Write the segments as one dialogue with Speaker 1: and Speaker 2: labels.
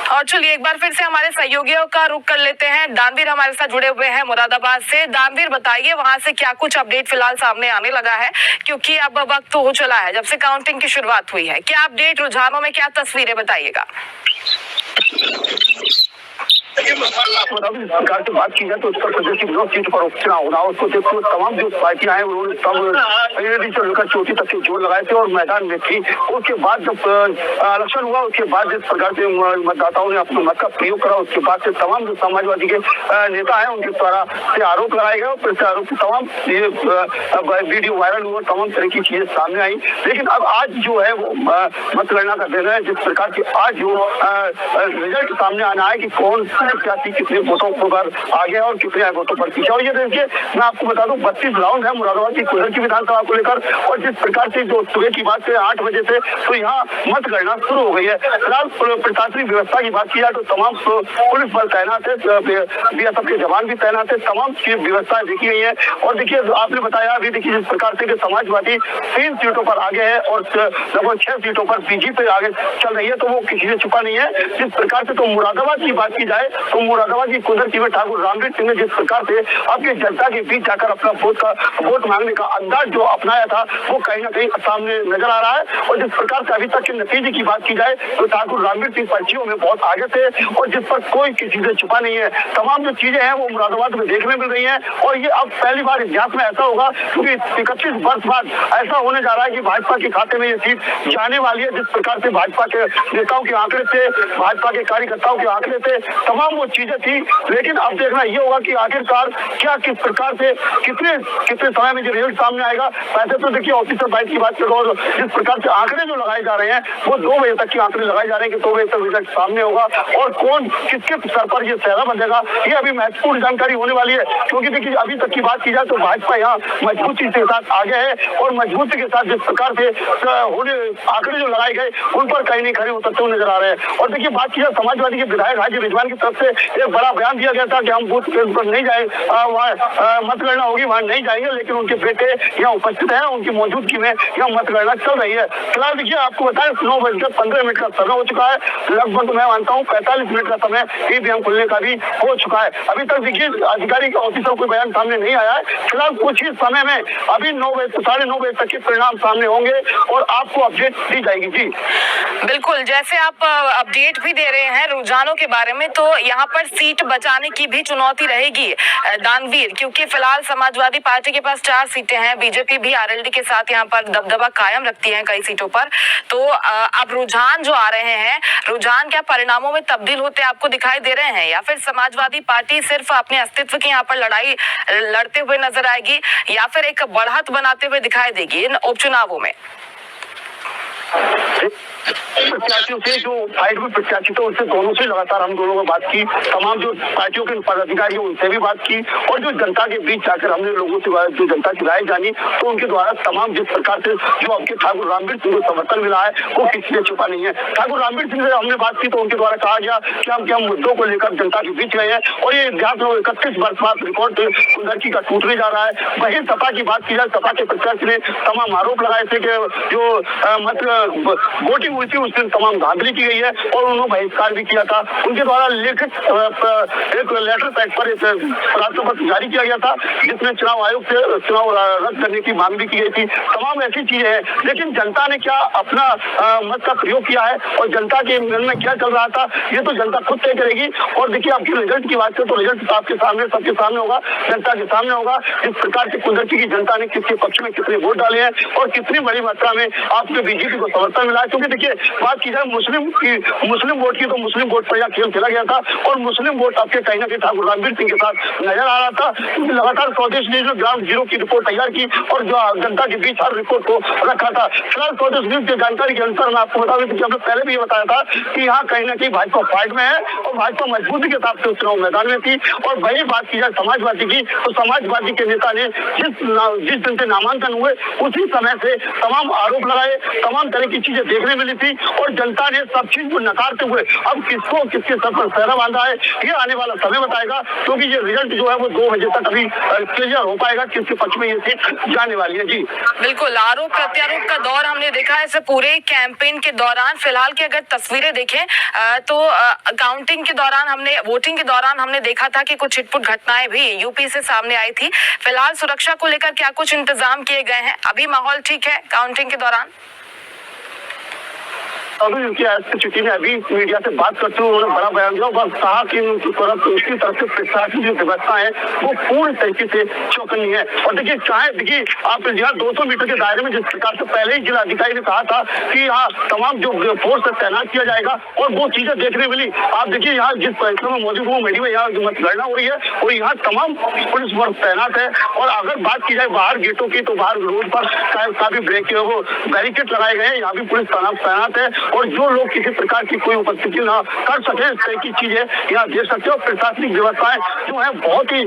Speaker 1: और चलिए एक बार फिर से हमारे सहयोगियों का रुख कर लेते हैं। दानवीर हमारे साथ जुड़े हुए हैं मुरादाबाद से। दानवीर बताइए वहां से क्या कुछ अपडेट फिलहाल सामने आने लगा है, क्योंकि अब वक्त तो हो चला है जब से काउंटिंग की शुरुआत हुई है। क्या अपडेट, रुझानों में क्या तस्वीरें, बताइएगा।
Speaker 2: सरकार से बात की जाए तो उत्तर प्रदेश की 9 सीट पर उपचुनाव होना, उसको देखते हुए तमाम जो पार्टियां हैं उन्होंने से लेकर चौथी तक के जोर लगाए थे और मैदान में थी। उसके बाद जब इलेक्शन हुआ, उसके बाद जिस प्रकार से मतदाताओं ने अपने मत का प्रयोग करा, उसके बाद से तमाम जो समाजवादी के नेता हैं उनके द्वारा से आरोप लगाए गए और आरोप तमाम वीडियो वायरल हुआ, तमाम तरह की चीजें सामने आई। लेकिन अब आज जो है वो मतगणना का दिन है, जिस प्रकार की आज जो रिजल्ट सामने आना है कि कौन प्रत्याशी कितने वोटों पर आगे और कितने वोटों पर पीछे। और ये देखिए मैं आपको बता दूं 32 राउंड है मुरादाबाद की कुल्लर की विधानसभा को लेकर, और जिस प्रकार से जो सुबह की बात है 8 बजे से तो यहाँ मतगणना शुरू हो गई है। फिलहाल प्रशासनिक व्यवस्था की बात की जाए तो तमाम पुलिस बल तैनात है, बीएसएफ के जवान भी तैनात है, तमाम व्यवस्थाएं देखी गई है। और देखिए आपने बताया अभी देखिए जिस प्रकार से समाजवादी 3 सीटों पर आगे है और लगभग 6 सीटों पर बीजेपी आगे चल रही है, तो वो किसी से छुपा नहीं है। जिस प्रकार से तो मुरादाबाद की बात की जाए तो मुरादाबाद की कुल्लर की में ठाकुर रामवीर सिंह ने जिस प्रकार से आपकी जनता के बीच जाकर अपना वोट मांगने का अंदाज जो अपनाया था वो कहीं ना कहीं सामने नजर आ रहा है। और जिस प्रकार से अभी तक के नतीजे की बात की जाए तो ठाकुर रामवीर सिंह पर्चियों में बहुत आगे थे और जिस पर कोई किसी से छुपा नहीं है। तमाम जो चीजें हैं वो मुरादाबाद में देखने मिल रही है और ये अब पहली बार इतिहास में ऐसा होगा, क्योंकि 31 वर्ष बाद ऐसा होने जा रहा है कि भाजपा के खाते में ये सीट जाने वाली है। जिस प्रकार से भाजपा के नेताओं के आंकड़े थे, भाजपा के कार्यकर्ताओं के आंकड़े थे, तमाम वो चीजें थी। लेकिन अब देखना ये होगा कि आखिरकार क्या किस प्रकार से कितने समय में जो रिजल्ट सामने आएगा। वैसे तो देखिए ऑफिसर बाइट की बात करो और जिस प्रकार से आंकड़े जो लगाए जा रहे हैं वो 2 बजे तक के आंकड़े लगाए जा रहे हैं कि 2 बजे तक रिजल्ट सामने होगा और कौन किसके सर पर ये सेहरा बंधेगा, ये अभी महत्वपूर्ण जानकारी होने वाली है। क्योंकि देखिए अभी तक की बात की जाए तो भाजपा यहाँ मजबूती के साथ आगे है और मजबूती के साथ जिस प्रकार से आंकड़े जो लगाए गए उन पर कहीं नहीं खड़े उतरते हुए नजर आ रहे हैं। और देखिए बात की जाए समाजवादी के विधायक हाजी रिजवान की तरफ से एक बड़ा बयान दिया गया था कि हम बूथ केंद्र पर नहीं जाए, वहाँ मतगणना होगी वहाँ नहीं जाएंगे, लेकिन उनके बेटे यहाँ उपस्थित हैं, उनकी मौजूदगी में यहाँ मतगणना चल रही है। फिलहाल देखिए आपको बताएं 9:15 का समय हो चुका है, लगभग मैं मानता हूँ 45 मिनट का समय ईवीएम खुलने का भी हो चुका है। अभी तक देखिए अधिकारी का ऑफिसर कोई बयान सामने नहीं आया है। फिलहाल कुछ ही समय में अभी 9 बजे तक के परिणाम सामने होंगे और आपको अपडेट दी जाएगी। जी
Speaker 1: बिल्कुल, जैसे आप अपडेट भी दे रहे हैं रुझानों के बारे में, तो यहाँ पर सीट बचाने की भी चुनौती रहेगी दानवीर, क्योंकि फिलहाल समाजवादी पार्टी के पास 4 सीटें हैं, बीजेपी भी आरएलडी के साथ यहाँ पर दबदबा कायम रखती है कई सीटों पर। तो अब रुझान जो आ रहे हैं, रुझान क्या परिणामों में तब्दील होते आपको दिखाई दे रहे हैं, या फिर समाजवादी पार्टी सिर्फ अपने अस्तित्व की यहाँ पर लड़ाई लड़ते हुए नजर आएगी, या फिर एक बढ़त बनाते हुए दिखाई देगी इन उपचुनावों में?
Speaker 2: प्रत्याशियों से जो फाइट में प्रत्याशी थे उनसे दोनों से लगातार हम दोनों ने बात की, तमाम जो पार्टियों के पदाधिकारी उनसे भी बात की और जो जनता के बीच जाकर हमने लोगों से जो जनता की राय जानी, तो उनके द्वारा तमाम जिस प्रकार से जो आपके ठाकुर रामवीर सिंह को समर्थन मिला है वो किसी से छुपा नहीं है। ठाकुर रामवीर सिंह से हमने बात की तो उनके द्वारा कहा गया कि हम मुद्दों को लेकर जनता के बीच गए हैं और ये इतिहास में 31 वर्ष बाद रिकॉर्ड कुंदरकी का टूटने जा रहा है। वही सपा की बात की जाए, सपा के प्रत्याशी ने तमाम आरोप लगाए थे कि जो वोटिंग हुई थी उस दिन तमाम धांधली की गई है और उन्होंने बहिष्कार भी किया था। उनके द्वारा लिखित एक लेटर पैड पर एक राष्ट्रपति जारी किया गया था जिसमें चुनाव आयोग से चुनाव रद्द करने की मांग भी की गई थी। तमाम ऐसी चीजें हैं, लेकिन जनता ने क्या अपना मत का प्रयोग किया है और जनता के मन में क्या चल रहा था ये तो जनता खुद तय करेगी। और देखिए आपकी रिजल्ट की बात करें तो रिजल्ट आपके सामने, सबके सामने होगा, जनता के सामने होगा। इस प्रकार से कुंदरकी की जनता ने किसके पक्ष में कितने वोट डाले हैं और कितनी बड़ी मात्रा में आपके बीजेपी को समर्थन मिला है। क्योंकि देखिए बात की जाए मुस्लिम वोट की तो मुस्लिम वोट पर यह खेल खेला गया था और मुस्लिम वोट आपके कहीं ना कहीं ठाकुर रामवीर सिंह के साथ नजर आ रहा था। लगातार स्वदेश न्यूज ने ग्राउंड जीरो की रिपोर्ट तैयार की और जो जनता के बीच हर रिपोर्ट को रखा था। फिलहाल स्वदेश न्यूज की जानकारी के अनुसार मैं आपको बता दें कि हमने पहले भी ये बताया था कि यहाँ कहीं ना कहीं भाजपा फाइट में है और भाजपा मजबूती के साथ चुनाव मैदान में थी। और वही बात की जाए समाजवादी की तो समाजवादी के नेता ने जिस दिन से नामांकन हुए उसी समय से तमाम आरोप लगाए, तमाम तरह की चीजें देखने मिली थी और जनता ने सब चीज को नकारते हुए अब किसको किसके सर पर पहरा बांधा है ये आने वाला समय बताएगा, क्योंकि ये रिजल्ट जो है वो 2 बजे तक अभी क्लियर हो पाएगा किसके पक्ष में ये सीट जाने वाली है। जी
Speaker 1: बिल्कुल, आरोप प्रत्यारोप का दौर हमने देखा है इस पूरे कैंपेन के दौरान। फिलहाल की अगर तस्वीरें देखें तो काउंटिंग के दौरान हमने, वोटिंग के दौरान हमने देखा था कि कुछ छिटपुट घटनाएं भी यूपी से सामने आई थी। फिलहाल सुरक्षा को लेकर क्या कुछ इंतजाम किए गए हैं? अभी माहौल ठीक है काउंटिंग के दौरान?
Speaker 2: अभी उनकी एसपी ने अभी मीडिया से बात करते हुए उन्होंने बड़ा बयान दिया और कहा कि उनकी तरफ से प्रशासन की व्यवस्था है वो पूर्ण तरीके से चौकन्नी है। और देखिए आप यहाँ 200 मीटर के दायरे में जिस प्रकार से पहले ही जिला अधिकारी ने कहा था कि यहाँ तमाम जो फोर्स तैनात किया जाएगा और वो चीजें देखने मिली। आप देखिए यहाँ जिस परिसर में मौजूद हूँ मेडी में, यहाँ जो मतगणना हो रही है और यहाँ तमाम पुलिस वर्ग तैनात है। और अगर बात की जाए बाहर गेटों की तो बाहर रोड पर काफी बैरिकेड लगाए गए हैं, यहाँ भी पुलिस तैनात है और जो लोग किसी प्रकार की कोई उपस्थिति ना कर सके इस तरह की चीजें यहाँ देख सकते हो। प्रशासनिक व्यवस्थाएं जो है बहुत ही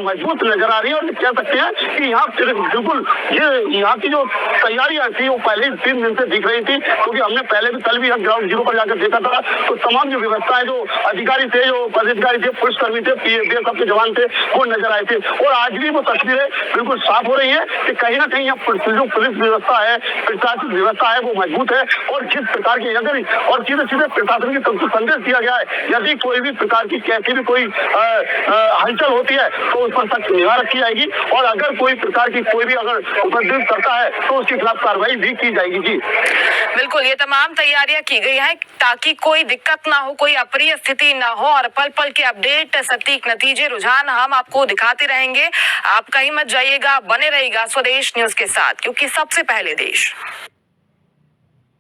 Speaker 2: मजबूत नजर आ रही है और कह सकते हैं कि यहाँ बिल्कुल ये यहाँ की जो तैयारियां थी वो पहले 3 दिन से दिख रही थी, क्योंकि हमने पहले भी कल भी ग्राउंड जीरो पर जाकर देखा था तो तमाम जो व्यवस्थाएं जो अधिकारी थे, जो पदाधिकारी थे, पुलिसकर्मी थे, बीएसएफ के जवान थे वो नजर आए थे। और आज भी वो तस्वीरें बिल्कुल साफ हो रही है कि कहीं ना कहीं जो पुलिस व्यवस्था है, प्रशासनिक व्यवस्था है वो मजबूत है। और जिस प्रकार की और सीधे प्रशासन की तरफ से संदेश दिया गया है यदि कोई भी प्रकार की कैसी भी कोई हलचल होती है तो उस पर सख्त निगाह रखी जाएगी और अगर कोई प्रकार की कोई भी अगर उपद्रव करता है तो उसके खिलाफ कार्रवाई भी की जाएगी। जी
Speaker 1: बिल्कुल, ये तमाम तैयारियां की गई हैं ताकि कोई दिक्कत ना हो, कोई अप्रिय स्थिति ना हो और पल पल के अपडेट, सटीक नतीजे, रुझान हम आपको दिखाते रहेंगे। आप कहीं मत जाइएगा, बने रहिएगा स्वदेश न्यूज के साथ, क्योंकि सबसे पहले देश।